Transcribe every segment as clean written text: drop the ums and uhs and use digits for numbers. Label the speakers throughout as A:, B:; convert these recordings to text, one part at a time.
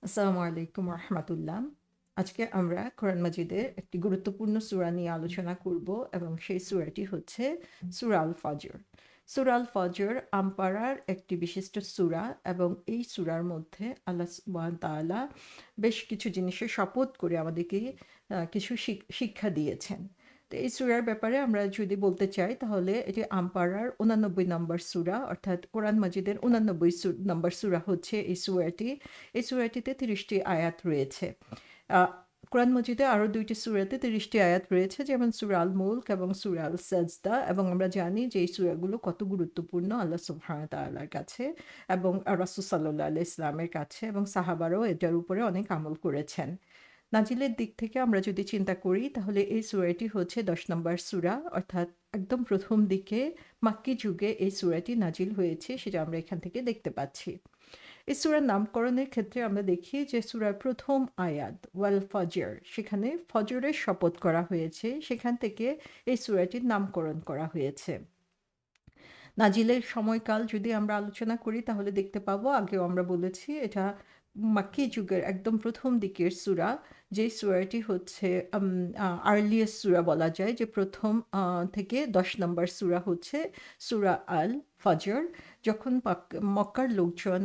A: আসসালামু আলাইকুম রহমাতুল্লাহ। আজকে আমরা কোরআন মাজিদের একটি গুরুত্বপূর্ণ সূরা নিয়ে আলোচনা করব এবং সেই সূরাটি হচ্ছে সূরা আল ফজর। সূরা আল ফজর আমপারার একটি বিশিষ্ট সূরা এবং এই সূরার মধ্যে আল্লাহ সুবহানাহু ওয়া তাআলা বেশ কিছু জিনিসের শপথ করে আমাদেরকে কিছু শিক্ষা দিয়েছেন। তো এই সূরার ব্যাপারে আমরা যদি বলতে চাই তাহলে এটি আমপারার 89 নম্বর সূরা, অর্থাৎ কোরআন মাজিদের 89 নম্বর সূরা হচ্ছে এই সূরাটি। এই সূরাটিতে 30টি আয়াত রয়েছে। কোরআন মজিদে আরও 2টি সূরাতে 30টি আয়াত রয়েছে, যেমন সূরা আল মুলক এবং সূরা আল সাজদা, এবং আমরা জানি যে এই সূরাগুলো কত গুরুত্বপূর্ণ আল্লাহ সুবহানাহু ওয়া তাআলার কাছে এবং রাসূল সাল্লাল্লাহু আলাইহি ইসলামের কাছে, এবং সাহাবারাও এটার উপরে অনেক আমল করেছেন। নাজিলের দিক থেকে আমরা যদি চিন্তা করি তাহলে এই সূরাটি হচ্ছে 10 নম্বর সূরা, অর্থাৎ একদম প্রথম দিকে মাক্কি যুগে এই সূরাটি নাজিল হয়েছে, সেটা আমরা এখান থেকে দেখতে পাচ্ছি। এই সূরার নামকরণের ক্ষেত্রে আমরা দেখি যে সূরার প্রথম আয়াত ওয়াল ফজর, সেখানে ফজরের শপথ করা হয়েছে, সেখান থেকে এই সূরাটির নামকরণ করা হয়েছে। নাজিলের সময়কাল যদি আমরা আলোচনা করি তাহলে দেখতে পাবো, আগেও আমরা বলেছি এটা মাক্কি যুগের একদম প্রথম দিকের সূরা, যেই সূরাটি হচ্ছে আর্লিয়েস্ট সূরা বলা যায়, যে প্রথম থেকে 10 নম্বর সূরা হচ্ছে সূরা আল ফজর। যখন মক্কার লোকজন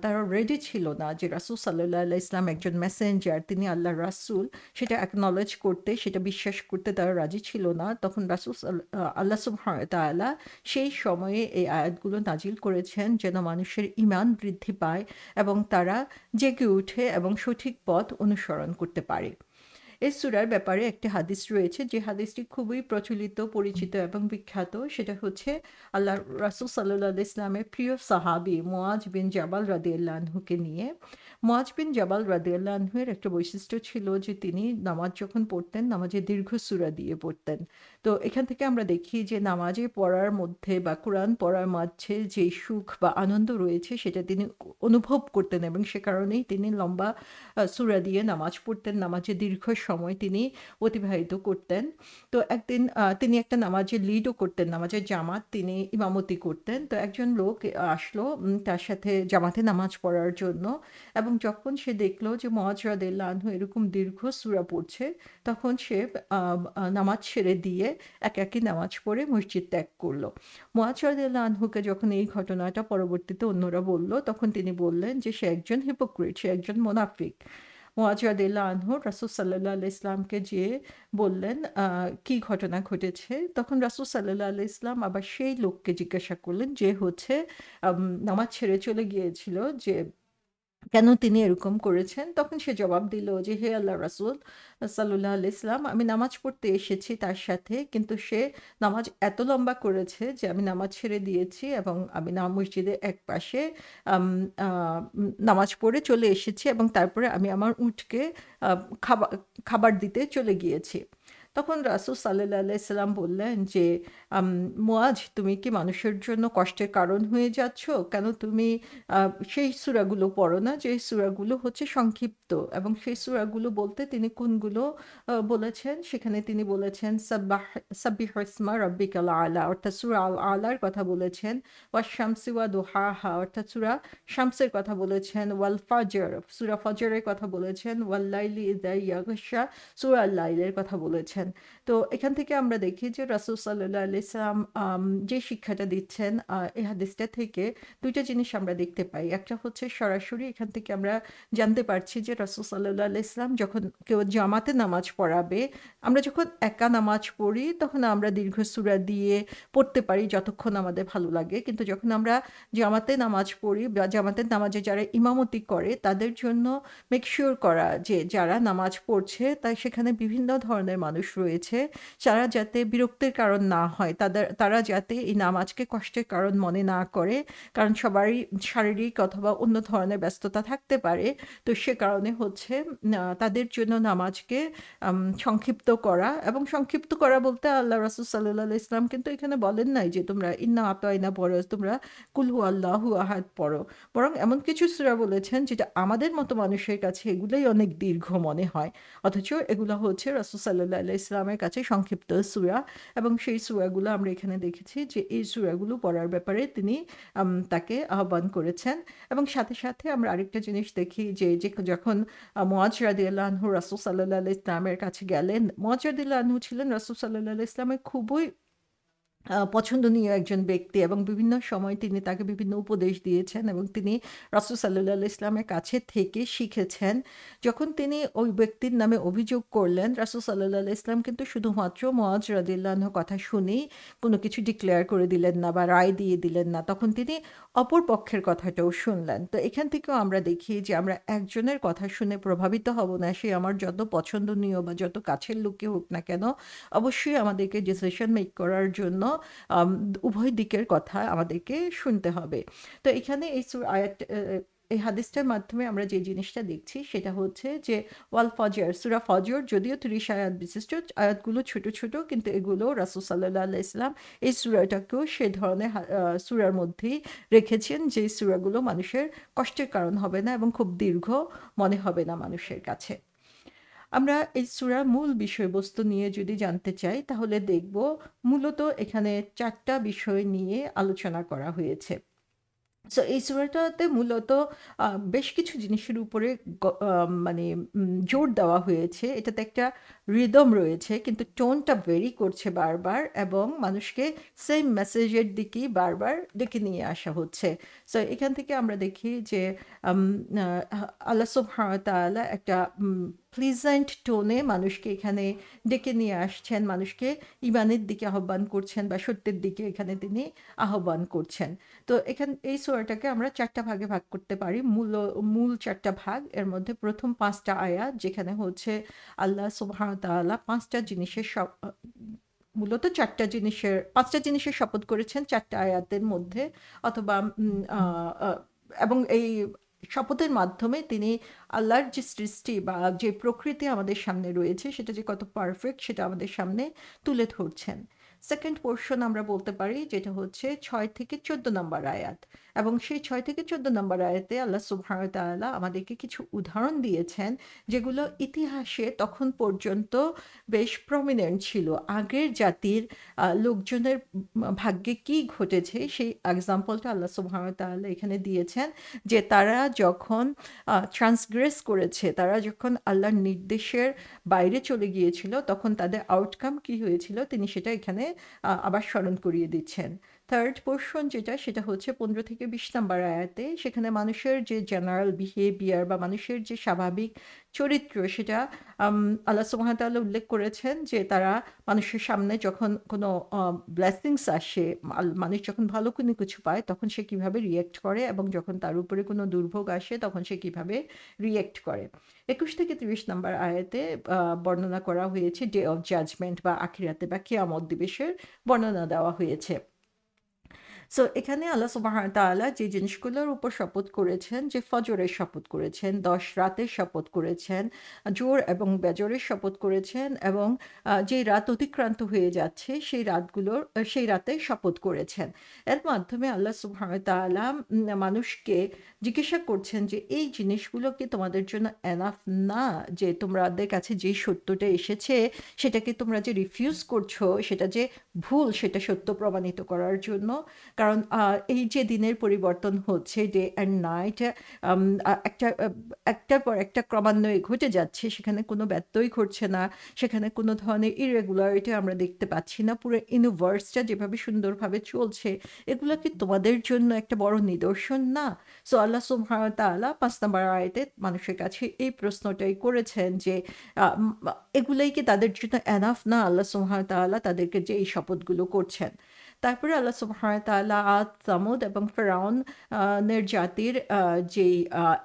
A: তারা রেডি ছিল না যে রাসূল সাল্লাল্লাহু আলাইহি ইসলাম একজন মেসেঞ্জার, তিনি আল্লাহর রাসূল, সেটা অ্যাকনলেজ করতে, সেটা বিশ্বাস করতে তারা রাজি ছিল না, তখন আল্লাহ সুবহানাহু ওয়া তাআলা সেই সময়ে এই আয়াতগুলো নাজিল করেছেন যেন মানুষের ঈমান বৃদ্ধি পায় এবং তারা জেগে উঠে এবং সঠিক পথ অনুসরণ করতে পারে। এই সূরার ব্যাপারে একটি হাদিস রয়েছে, যে হাদিসটি খুবই প্রচলিত, পরিচিত এবং বিখ্যাত। সেটা হচ্ছে আল্লাহ রাসূল সাল্লাল্লাহু আলাইহি ইসলামের প্রিয় সাহাবী মুআজ বিন জাবাল রাদিয়াল্লাহু আনহুকে নিয়ে। মুআজ বিন জাবাল রাদিয়াল্লাহু আনহুর একটা বৈশিষ্ট্য ছিল যে তিনি নামাজ যখন পড়তেন, নামাজে দীর্ঘ সূরা দিয়ে পড়তেন। তো এখান থেকে আমরা দেখি যে নামাজে পড়ার মধ্যে বা কোরআন পড়ার মাঝে যে সুখ বা আনন্দ রয়েছে সেটা তিনি অনুভব করতেন, এবং সে কারণেই তিনি লম্বা সূরা দিয়ে নামাজ পড়তেন, নামাজে দীর্ঘ সময় তিনি অতিবাহিত করতেন। তো একদিন তিনি একটা নামাজের লিডও করতেন, নামাজের জামাত তিনি ইমামতি করতেন। তো একজন লোক আসলো তার সাথে জামাতে নামাজ পড়ার জন্য, এবং যখন সে দেখলো যে মুআজ রাদিয়াল্লাহু আনহু এরকম দীর্ঘ সূরা পড়ছে, তখন সে নামাজ ছেড়ে দিয়ে একাকী নামাজ পড়ে মসজিদ ত্যাগ করলো। মুআজ রাদিয়াল্লাহু আনহুকে যখন এই ঘটনাটা পরবর্তীতে অন্যরা বলল, তখন তিনি বললেন যে সে একজন হিপোক্রিট, সে একজন মুনাফিক। মুআজ রাদিয়াল্লাহু আনহু রাসূল সাল্লাল্লাহু আলাইহি ইসলামকে যেয়ে বললেন কি ঘটনা ঘটেছে। তখন রাসূল সাল্লাল্লাহু আলাইহি ইসলাম আবার সেই লোককে জিজ্ঞাসা করলেন, যে হচ্ছে নামাজ ছেড়ে চলে গিয়েছিল, যে কেন তিনি এরকম করেছেন? তখন সে জবাব দিল যে, হে আল্লাহর রাসূল সাল্লাল্লাহু আলাইহি ওয়াসাল্লাম, আমি নামাজ পড়তে এসেছি তার সাথে, কিন্তু সে নামাজ এত লম্বা করেছে যে আমি নামাজ ছেড়ে দিয়েছি এবং আমি মসজিদের এক পাশে আম আ নামাজ পড়ে চলে এসেছি, এবং তারপরে আমি আমার উটকে আ খাবা খাবার দিতে চলে গিয়েছি। তখন রাসূল সাল্লাল্লাহু আলাইহি সাল্লাম বললেন যে, আম মুআজ, তুমি কি মানুষের জন্য কষ্টের কারণ হয়ে যাচ্ছ? কেন তুমি আ সেই সূরাগুলো পড়ো না, যে সূরাগুলো হচ্ছে সংক্ষিপ্ত, এবং সেই সূরাগুলো বলতে তিনি কোনগুলো বলেছেন, সেখানে তিনি বলেছেন সাব্বিহ ইসমা রাব্বিকাল আ'লা, অর্থাৎ সূরা আল আ'লার কথা বলেছেন, ওয়াশ-শামসি ওয়া দুহাহা, অর্থাৎ সূরা শামসের কথা বলেছেন, ওয়াল ফাজর, সূরা ফজরের কথা বলেছেন, ওয়াল লাইলি ইযা ইয়াগশা, সূরা আল লাইলের কথা বলেছেন। তো এখান থেকে আমরা দেখি যে রাসূল সাল্লাল্লাহু আলাইহি সাল্লাম যে শিক্ষাটা দিচ্ছেন এই হাদিসটা থেকে 2টা জিনিস আমরা দেখতে পাই। একটা হচ্ছে সরাসরি এখান থেকে আমরা জানতে পারছি যে রাসূল সাল্লাল্লাহু আলাইহি সাল্লাম যখন কেউ জামাতে নামাজ পড়াবে, আমরা যখন একা নামাজ পড়ি তখন আমরা দীর্ঘ সূরা দিয়ে পড়তে পারি যতক্ষণ আমাদের ভালো লাগে। কিন্তু যখন আমরা জামাতে নামাজ পড়ি বা জামাতের নামাজে যারা ইমামতি করে, তাদের জন্য মেক শিওর করা যে যারা নামাজ পড়ছে তাই সেখানে বিভিন্ন ধরনের মানুষ রয়েছে, যারা যাতে বিরক্তির কারণ না হয়, তারা যাতে এই নামাজকে কষ্টের কারণ মনে না করে, কারণ সবারই শারীরিক অথবা অন্য ধরনের ব্যস্ততা থাকতে পারে। তো সে কারণে হচ্ছে তাদের জন্য নামাজকে সংক্ষিপ্ত করা, এবং সংক্ষিপ্ত করা বলতে আল্লাহ রাসূল সাল্লাল্লাহু আলাইহি ইসলাম কিন্তু এখানে বলেন নাই যে তোমরা ইন্না আতাইনা পড়ো, তোমরা কুল হু আল্লাহু আহাদ পড়ো, বরং এমন কিছু সূরা বলেছেন যেটা আমাদের মতো মানুষের কাছে এগুলোই অনেক দীর্ঘ মনে হয়, অথচ এগুলো হচ্ছে রাসূল সাল্লাল্লাহু আলাইহি ইসলামের কাছে সংক্ষিপ্ত সূরা, এবং সেই সূরাগুলো আমরা এখানে দেখেছি যে এই সূরাগুলো পড়ার ব্যাপারে তিনি তাকে আহ্বান করেছেন। এবং সাথে সাথে আমরা আরেকটা জিনিস দেখি যে যখন মুআজ রাদিয়াল্লাহু আনহু রাসূল সাল্লাল্লাহু আলাইহি ওয়াসাল্লামের কাছে গেলেন, মুআজ রাদিয়াল্লাহু আনহু ছিলেন রাসূল সাল্লাল্লাহু আলাইহি ওয়াসাল্লামের খুবই পছন্দনীয় একজন ব্যক্তি, এবং বিভিন্ন সময় তিনি তাকে বিভিন্ন উপদেশ দিয়েছেন এবং তিনি রাসূল সাল্লাল্লাহু আলাইহি ওয়াসাল্লামের কাছে থেকে শিখেছেন। যখন তিনি ওই ব্যক্তির নামে অভিযোগ করলেন, রাসূল সাল্লাল্লাহু আলাইহি ওয়াসাল্লাম কিন্তু শুধুমাত্র মুআজ রাদিয়াল্লাহু আনহুর কথা শুনেই কোনো কিছু ডিক্লেয়ার করে দিলেন না বা রায় দিয়ে দিলেন না। তখন তিনি অপর পক্ষের কথাটাও শুনলেন। তো এখান থেকেও আমরা দেখি যে আমরা একজনের কথা শুনে প্রভাবিত হব না, সে আমার যত পছন্দনীয় বা যত কাছের লোকই হোক না কেন, অবশ্যই আমাদেরকে ডিসিশন মেক করার জন্য উভয় দিকের কথা আমাদেরকে শুনতে হবে। তো এখানে এই হাদিসটার মাধ্যমে আমরা যে জিনিসটা দেখছি সেটা হচ্ছে যে ওয়াল ফজর, সূরা ফজর যদিও 30 আয়াত বিশিষ্ট, আয়াতগুলো ছোট ছোট, কিন্তু এগুলো রাসূল সাল্লাল্লাহু আলাইহি ওয়াসাল্লাম এই সূরাটাকেও সে ধরনের সূরার মধ্যেই রেখেছেন যে সূরাগুলো মানুষের কষ্টের কারণ হবে না এবং খুব দীর্ঘ মনে হবে না মানুষের কাছে। আমরা এই সূরার মূল বিষয়বস্তু নিয়ে যদি জানতে চাই তাহলে দেখব মূলত এখানে 4টা বিষয় নিয়ে আলোচনা করা হয়েছে। সো এই সূরাটাতে মূলত বেশ কিছু জিনিসের উপরে মানে জোর দেওয়া হয়েছে। এটাতে একটা রিদম রয়েছে, কিন্তু টোনটা ভেরি করছে বারবার, এবং মানুষকে সেম মেসেজের দিকেই বারবার ডেকে নিয়ে আসা হচ্ছে। সো এখান থেকে আমরা দেখি যে আল্লাহ সুবহানাহু ওয়া তাআলা একটা প্লিজেন্ট টোনে মানুষকে এখানে ডেকে নিয়ে আসছেন, মানুষকে ঈমানের দিকে আহ্বান করছেন বা সত্যের দিকে এখানে তিনি আহ্বান করছেন। তো এই সূরাটাকে আমরা 4টা ভাগে ভাগ করতে পারি। মূল 4টা ভাগ, এর মধ্যে প্রথম 5টা আয়াত যেখানে হচ্ছে আল্লাহ সুবহানাহু ওয়া তাআলা 5টা জিনিসের মূলত 4টা জিনিসের 5টা জিনিসের শপথ করেছেন 4টা আয়াতের মধ্যে, অথবা এবং এই শপথের মাধ্যমে তিনি আল্লাহর যে সৃষ্টি বা যে প্রকৃতি আমাদের সামনে রয়েছে সেটা যে কত পারফেক্ট সেটা আমাদের সামনে তুলে ধরছেন। সেকেন্ড পোর্শন আমরা বলতে পারি যেটা হচ্ছে 6 থেকে 14 নম্বর আয়াত, এবং সেই 6 থেকে 14 নম্বর আয়াতে আল্লাহ সুবহানাহু ওয়া তাআলা আমাদেরকে কিছু উদাহরণ দিয়েছেন যেগুলো ইতিহাসে তখন পর্যন্ত বেশ প্রমিনেন্ট ছিল। আগের জাতির লোকজনের ভাগ্যে কি ঘটেছে সেই এক্সাম্পলটা আল্লাহ সুবহানাহু ওয়া তাআলা এখানে দিয়েছেন, যে তারা যখন ট্রান্সগ্রেস করেছে, তারা যখন আল্লাহর নির্দেশের বাইরে চলে গিয়েছিল, তখন তাদের আউটকাম কি হয়েছিল তিনি সেটা এখানে আবার স্মরণ করিয়ে দিচ্ছেন। থার্ড পোর্শন যেটা, সেটা হচ্ছে 15 থেকে 20 নম্বর আয়াতে, সেখানে মানুষের যে জেনারেল বিহেভিয়ার বা মানুষের যে স্বাভাবিক চরিত্র সেটা আল্লাহ সুবহানাহু ওয়া তাআলা উল্লেখ করেছেন, যে তারা মানুষের সামনে যখন কোনো ব্লেসিংস আসে, মানুষ যখন ভালো কোনো কিছু পায় তখন সে কিভাবে রিয়েক্ট করে, এবং যখন তার উপরে কোনো দুর্ভোগ আসে তখন সে কিভাবে রিয়েক্ট করে। 21 থেকে 30 নম্বর আয়াতে বর্ণনা করা হয়েছে ডে অফ জাজমেন্ট বা আখিরাতে বা কিয়ামত দিবসের বর্ণনা দেওয়া হয়েছে। সো এখানে আল্লাহ সুবহানাহু ওয়া তাআলা যে জিনিসগুলোর উপর শপথ করেছেন, যে ফজরের শপথ করেছেন, 10 রাতের শপথ করেছেন, জোর এবং বেজরের শপথ করেছেন, এবং যে রাত অতিক্রান্ত হয়ে যাচ্ছে সেই রাতে শপথ করেছেন। এর মাধ্যমে আল্লাহ সুবহানাহু ওয়া তাআলা মানুষকে জিজ্ঞাসা করছেন যে এই জিনিসগুলো কি তোমাদের জন্য এনাফ না, যে তোমাদের কাছে যে সত্যটা এসেছে সেটাকে তোমরা যে রিফিউজ করছো, সেটা যে ভুল সেটা সত্য প্রমাণিত করার জন্য। কারণ এই যে দিনের পরিবর্তন হচ্ছে, ডে অ্যান্ড নাইট একটার পর একটা ক্রমান্বয়ে ঘটে যাচ্ছে, সেখানে কোনো ব্যত্যয় ঘটছে না, সেখানে কোনো ধরনের ইরেগুলারিটি আমরা দেখতে পাচ্ছি না, পুরো ইউনিভার্সটা যেভাবে সুন্দরভাবে চলছে, এগুলো কি তোমাদের জন্য একটা বড় নিদর্শন না? সো আল্লাহ সুবহানাহু ওয়া তাআলা 5 নম্বর আয়াতে মানুষের কাছে এই প্রশ্নটাই করেছেন যে এগুলোই কি তাদের জন্য এনাফ না, আল্লাহ সুবহানাহু ওয়া তাআলা তাদেরকে যে এই শপথগুলো করছেন। তারপরে আল্লাহ সুবহানাহু ওয়া তাআলা আদ, সামুদ এবং ফেরাউনের জাতির যেই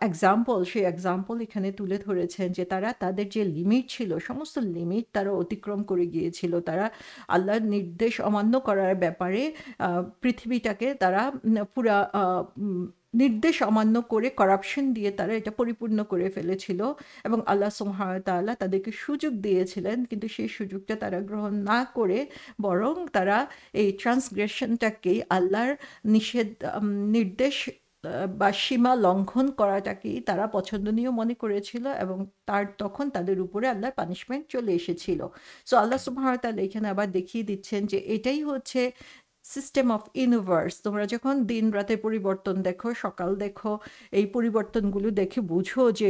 A: এক্সাম্পল, সেই এক্সাম্পল এখানে তুলে ধরেছেন, যে তারা তাদের যে লিমিট ছিল সমস্ত লিমিট তারা অতিক্রম করে গিয়েছিল। তারা আল্লাহর নির্দেশ অমান্য করার ব্যাপারে পৃথিবীটাকে তারা পুরা নির্দেশ অমান্য করে করাপশন দিয়ে তারা এটা পরিপূর্ণ করে ফেলেছিল, এবং আল্লাহ সুবহানাহু ওয়া তাআলা তাদেরকে সুযোগ দিয়েছিলেন, কিন্তু সেই সুযোগটা তারা গ্রহণ না করে বরং তারা এই ট্রান্সগ্রেশনটাকেই আল্লাহর নির্দেশ বা সীমা লঙ্ঘন করাটাকেই তারা পছন্দনীয় মনে করেছিল, এবং তখন তাদের উপরে আল্লাহর পানিশমেন্ট চলে এসেছিল। সো আল্লাহ সুবহানাহু ওয়া তাআলা এখানে আবার দেখিয়ে দিচ্ছেন যে এটাই হচ্ছে সিস্টেম অফ ইউনিভার্স। তোমরা যখন দিন রাতের পরিবর্তন দেখো, সকাল দেখো, এই পরিবর্তনগুলো দেখে বুঝো যে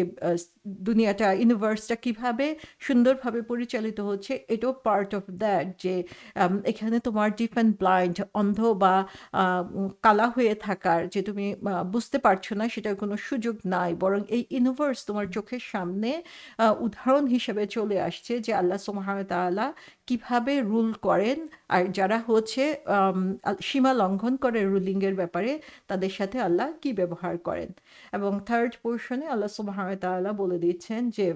A: দুনিয়াটা, ইউনিভার্সটা কিভাবে সুন্দরভাবে পরিচালিত হচ্ছে। এটাও পার্ট অফ দ্যাট, যে এখানে তোমার ডিফ অ্যান্ড ব্লাইন্ড, অন্ধ বা কালা হয়ে থাকার, যে তুমি বুঝতে পারছো না, সেটার কোনো সুযোগ নাই, বরং এই ইউনিভার্স তোমার চোখের সামনে উদাহরণ হিসেবে চলে আসছে যে আল্লাহ সুবহানাহু ওয়া তাআলা কিভাবে রুল করেন, আর যারা হচ্ছে সীমা লঙ্ঘন করে রুলিংয়ের ব্যাপারে, তাদের সাথে আল্লাহ কি ব্যবহার করেন। এবং থার্ড পোর্শনে আল্লাহ সুবহানাহু ওয়া তাআলা বলে দিচ্ছেন যে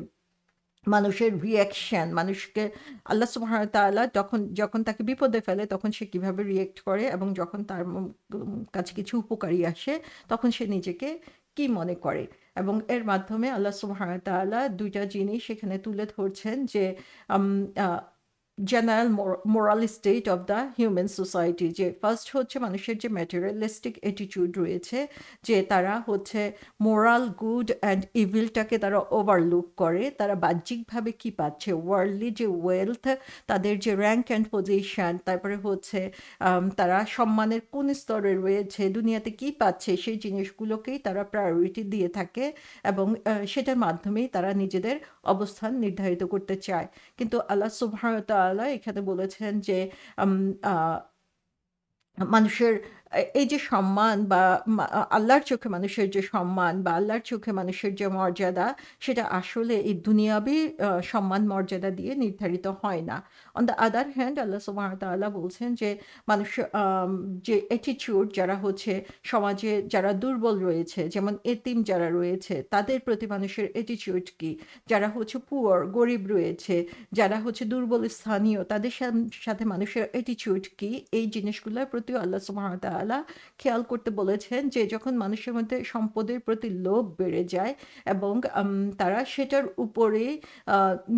A: মানুষের রিয়াকশন, মানুষকে আল্লাহ সুবহানাহু ওয়া তাআলা যখন তাকে বিপদে ফেলে তখন সে কিভাবে রিয়েক্ট করে, এবং যখন তার কাছে কিছু উপকারী আসে তখন সে নিজেকে কি মনে করে। এবং এর মাধ্যমে আল্লাহ সুবহানাহু ওয়া তাআলা দুইটা জিনিস এখানে তুলে ধরছেন, যে general moral state of the human society. যে ফার্স্ট হচ্ছে মানুষের যে ম্যাটেরিয়ালিস্টিক অ্যাটিটিউড রয়েছে, যে তারা হচ্ছে মোরাল গুড অ্যান্ড ইভিলটাকে তারা ওভারলুক করে। তারা বাহ্যিকভাবে কি পাচ্ছে, ওয়ার্ল্ডলি যে ওয়েলথ, তাদের যে র্যাঙ্ক অ্যান্ড পজিশন, তারপরে হচ্ছে তারা সম্মানের কোন স্তরে রয়েছে, দুনিয়াতে কি পাচ্ছে, সেই জিনিসগুলোকেই তারা প্রায়োরিটি দিয়ে থাকে, এবং সেটার মাধ্যমেই তারা নিজেদের অবস্থান নির্ধারিত করতে চায়। কিন্তু আল্লাহ সুবহানাহু ওয়া তাআলা এখানে বলেছেন যে মানুষের এই যে সম্মান, বা আল্লাহর চোখে মানুষের যে সম্মান, বা আল্লাহর চোখে মানুষের যে মর্যাদা, সেটা আসলে এই দুনিয়াবী সম্মান মর্যাদা দিয়ে নির্ধারিত হয় না। অন দ্য আদার হ্যান্ড আল্লাহ সুবহানাহু ওয়া তাআলা বলছেন যে মানুষ যে অ্যাটিটিউড, যারা হচ্ছে সমাজে যারা দুর্বল রয়েছে, যেমন এতিম যারা রয়েছে, তাদের প্রতি মানুষের অ্যাটিটিউড কি, যারা হচ্ছে পুয়ার, গরিব রয়েছে, যারা হচ্ছে দুর্বল স্থানীয়, তাদের সাথে মানুষের অ্যাটিটিউড কি, এই জিনিসগুলোর প্রতিও আল্লাহ সুবহানাহু ওয়া তাআলা খেয়াল করতে বলেছেন। যে যখন মানুষের মধ্যে সম্পদের প্রতি লোভ বেড়ে যায়, এবং তারা সেটার উপরে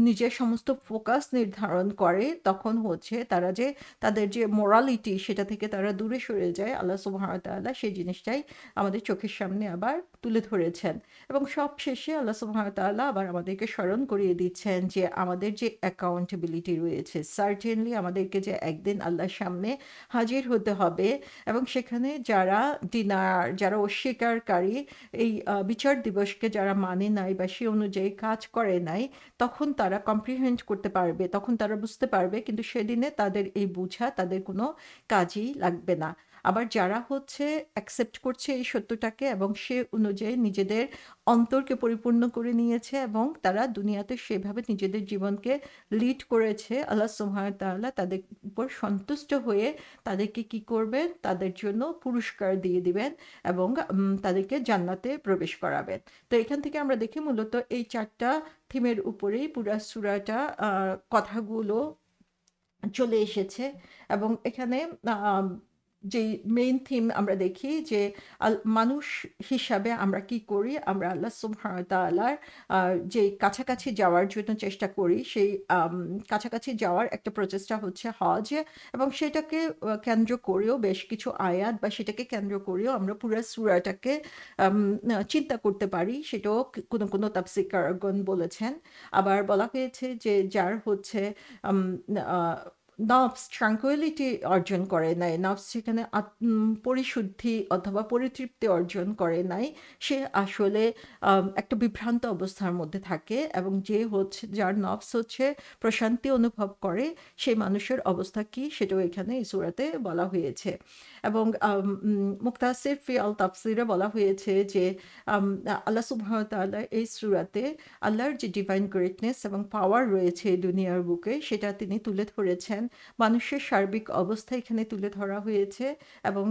A: নিজের সমস্ত ফোকাস নির্ধারণ করে, তখন হচ্ছে তারা যে তাদের যে মোরালিটি, সেটা থেকে তারা দূরে সরে যায়। আল্লাহ সুবহানাহু ওয়া তাআলা সেই জিনিসটাই আমাদের চোখের সামনে আবার তুলে ধরেছেন। এবং সব শেষে আল্লাহ সুবহানাহু ওয়া তাআলা আবার আমাদেরকে স্মরণ করিয়ে দিচ্ছেন যে আমাদের যে অ্যাকাউন্টেবিলিটি রয়েছে, সার্টেনলি আমাদেরকে যে একদিন আল্লাহর সামনে হাজির হতে হবে, এবং সেখানে যারা যারা অস্বীকারী, এই বিচার দিবসকে যারা মানে নাই বা সে অনুযায়ী কাজ করে নাই, তখন তারা কম্প্রিহেন্ড করতে পারবে, তখন তারা বুঝতে পারবে, কিন্তু সেদিনে তাদের এই বুঝা তাদের কোনো কাজই লাগবে না। আবার যারা হচ্ছে অ্যাকসেপ্ট করছে এই সত্যটাকে, এবং সে অনুযায়ী নিজেদের অন্তরকে পরিপূর্ণ করে নিয়েছে, এবং তারা দুনিয়াতে সেভাবে নিজেদের জীবনকে লিড করেছে, আল্লাহ সুবহানাহু ওয়া তাআলা তাদের উপর সন্তুষ্ট হয়ে তাদেরকে কি করবেন, তাদের জন্য পুরস্কার দিয়ে দিবেন, এবং তাদেরকে জান্নাতে প্রবেশ করাবেন। তো এখান থেকে আমরা দেখি মূলত এই চারটা থিমের উপরেই পুরা সূরাটা কথাগুলো চলে এসেছে। এবং এখানে যে মেইন থিম আমরা দেখি যে মানুষ হিসাবে আমরা কি করি, আমরা আল্লাহ সুবহানাহু ওয়া তাআলার যে কাছাকাছি যাওয়ার জন্য চেষ্টা করি, সেই কাছাকাছি যাওয়ার একটা প্রচেষ্টা হচ্ছে হজ, এবং সেটাকে কেন্দ্র করেও বেশ কিছু আয়াত, বা সেটাকে কেন্দ্র করেও আমরা পুরো সূরাটাকে চিন্তা করতে পারি। সেটাও কোনো কোনো তাফসীরকারগণ বলেছেন। আবার বলা হয়েছে যে যার হচ্ছে নফস ট্রাঙ্কুইলিটি অর্জন করে নাই, নফস সেখানে পরিশুদ্ধি অথবা পরিতৃপ্তি অর্জন করে নাই, সে আসলে একটা বিভ্রান্ত অবস্থার মধ্যে থাকে। এবং যে হচ্ছে যার নফস হচ্ছে প্রশান্তি অনুভব করে, সেই মানুষের অবস্থা কি, সেটাও এখানে এই সূরাতে বলা হয়েছে। এবং মুক্তাসির ফি আল তাফসিরে বলা হয়েছে যে আল্লাহ সুবহানাহু ওয়া তাআলা এই সূরাতে আল্লাহর যে ডিভাইন গ্রেটনেস এবং পাওয়ার রয়েছে এই দুনিয়ার বুকে, সেটা তিনি তুলে ধরেছেন। মানুষের সার্বিক অবস্থা এখানে তুলে ধরা হয়েছে। এবং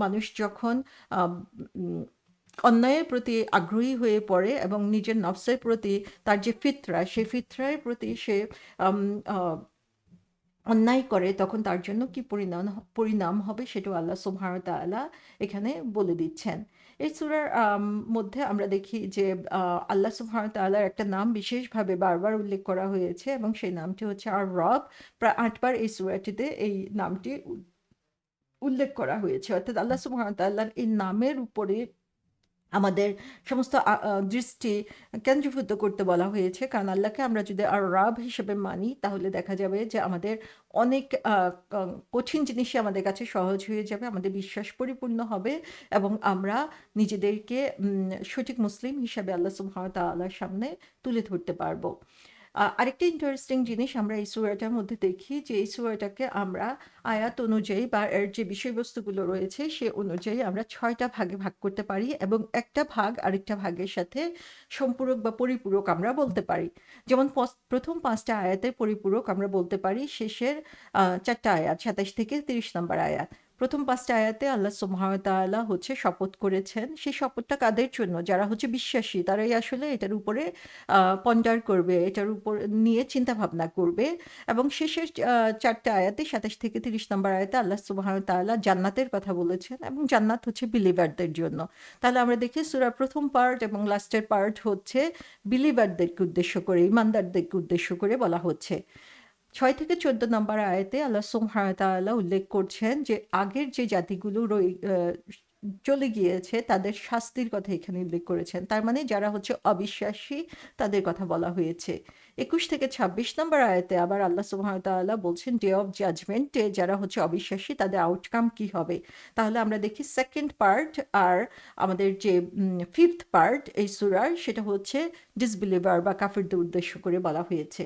A: মানুষ যখন অন্যায়ের প্রতি আগ্রহী হয়ে পড়ে, এবং নিজের নফসের প্রতি তার যে ফিতরা, সেই ফিতরার প্রতি সে অন্যায় করে, তখন তার জন্য কি পরিণাম হবে, সেটাও আল্লাহ সুবহানাহু ওয়া তাআলা এখানে বলে দিচ্ছেন। এই সূরার মধ্যে আমরা দেখি যে আল্লাহ সুবহানাহু ওয়া তাআলার একটা নাম বিশেষভাবে বারবার উল্লেখ করা হয়েছে, এবং সেই নামটি হচ্ছে আর রব। প্রায় ৮ বার এই সূরাটিতে এই নামটি উল্লেখ করা হয়েছে। অর্থাৎ আল্লাহ সুবহানাহু ওয়া তাআলার এই নামের উপরে আমাদের সমস্ত দৃষ্টি কেন্দ্রীভূত করতে বলা হয়েছে। কারণ আল্লাহকে আমরা যদি আর-রাব হিসেবে মানি, তাহলে দেখা যাবে যে আমাদের অনেক ক কঠিন জিনিসই আমাদের কাছে সহজ হয়ে যাবে। আমাদের বিশ্বাস পরিপূর্ণ হবে এবং আমরা নিজেদেরকে সঠিক মুসলিম হিসাবে আল্লাহ সুবহানাহু ওয়া তাআলার সামনে তুলে ধরতে পারবো। আরেকটা ইন্টারেস্টিং জিনিস আমরা এই সূরাটার মধ্যে দেখি যে এই সূরাটাকে আমরা আয়াত অনুযায়ী বা এর যে বিষয়বস্তুগুলো রয়েছে সে অনুযায়ী আমরা ৬ টা ভাগে ভাগ করতে পারি এবং একটা ভাগ আরেকটা ভাগের সাথে সম্পূরক বা পরিপূরক আমরা বলতে পারি। যেমন প্রথম ৫ টা আয়াতের পরিপূরক আমরা বলতে পারি শেষের ৪ টা আয়াত ২৭ থেকে ৩০ নম্বর আয়াত। প্রথম ৫ টা আয়াতে আল্লাহ সুবহানাহু ওয়া তাআলা হচ্ছে শপথ করেছেন। সেই শপথটা কাদের জন্য? যারা হচ্ছে বিশ্বাসী তারাই আসলে এটার উপরে পন্ডার করবে, এটার উপর নিয়ে চিন্তা ভাবনা করবে। এবং শেষের ৪ টা আয়াতে ২৭ থেকে ৩০ নম্বর আয়াতে আল্লাহ সুবহানাহু ওয়া তাআলা জান্নাতের কথা বলেছেন এবং জান্নাত হচ্ছে বিলিভারদের জন্য। তাহলে আমরা দেখি সূরার প্রথম পার্ট এবং লাস্টের পার্ট হচ্ছে বিলিভারদেরকে উদ্দেশ্য করে, ঈমানদারদেরকে উদ্দেশ্য করে বলা হচ্ছে। ৬ থেকে ১৪ নম্বর আয়াতে আল্লাহ সুবহানাহু ওয়া তাআলা উল্লেখ করছেন যে আগের যে জাতিগুলো চলে গিয়েছে তাদের শাস্তির কথা এখানে উল্লেখ করেছেন। তার মানে যারা হচ্ছে অবিশ্বাসী তাদের কথা বলা হয়েছে। ২১ থেকে ২৬ নম্বর আয়াতে আবার আল্লাহ সুবহানাহু ওয়া তাআলা বলছেন ডে অফ জাজমেন্টে যারা হচ্ছে অবিশ্বাসী তাদের আউটকাম কি হবে। তাহলে আমরা দেখি সেকেন্ড পার্ট আর আমাদের যে 5th পার্ট এই সূরার সেটা হচ্ছে ডিসবিলিভার বা কাফিরদের উদ্দেশ্য করে বলা হয়েছে।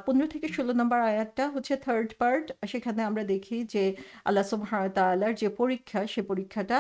A: ১৫ থেকে ১৬ নম্বর আয়াতটা হচ্ছে থার্ড পার্ট। সেখানে আমরা দেখি যে আল্লাহ সুবহানাহু ওয়া তাআলার যে পরীক্ষা সে পরীক্ষাটা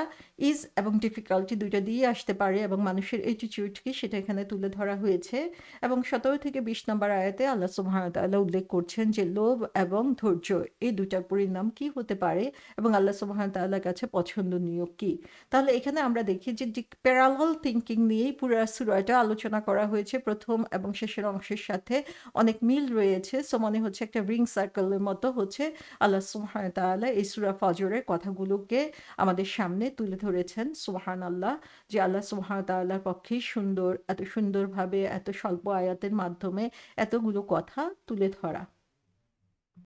A: ইজ এবং ডিফিকাল্টি দুইটা দিয়ে আসতে পারে এবং মানুষের অ্যাটিটিউড কি সেটা এখানে তুলে ধরা হয়েছে। এবং ১৭ থেকে ২০ নম্বর আয়াতে আল্লাহ সুবহানাহু ওয়া তাআলা উল্লেখ করছেন যে লোভ এবং ধৈর্য এই দুটার পরিণাম কি হতে পারে এবং আল্লাহ সুবহানাহু ওয়া তাআলার কাছে পছন্দনীয় কি। তাহলে এখানে আমরা দেখি যে প্যারালাল থিংকিং নিয়েই পুরো সূরাটা আলোচনা করা হয়েছে। প্রথম এবং শেষের অংশের সাথে অনেক মিল রয়েছে। সো মনে হচ্ছে একটা রিং সার্কেলের মতো হচ্ছে আল্লাহ সুবহানাহু ওয়া তাআলা এই সূরা ফজরের কথাগুলোকে আমাদের সামনে তুলে ধরেছেন। সুবহানাল্লাহ, যে আল্লাহ সুবহানাহু ওয়া তাআলার পক্ষেই সুন্দর, এত সুন্দরভাবে এত স্বল্প আয়াতের মাধ্যমে এতগুলো কথা তুলে ধরা।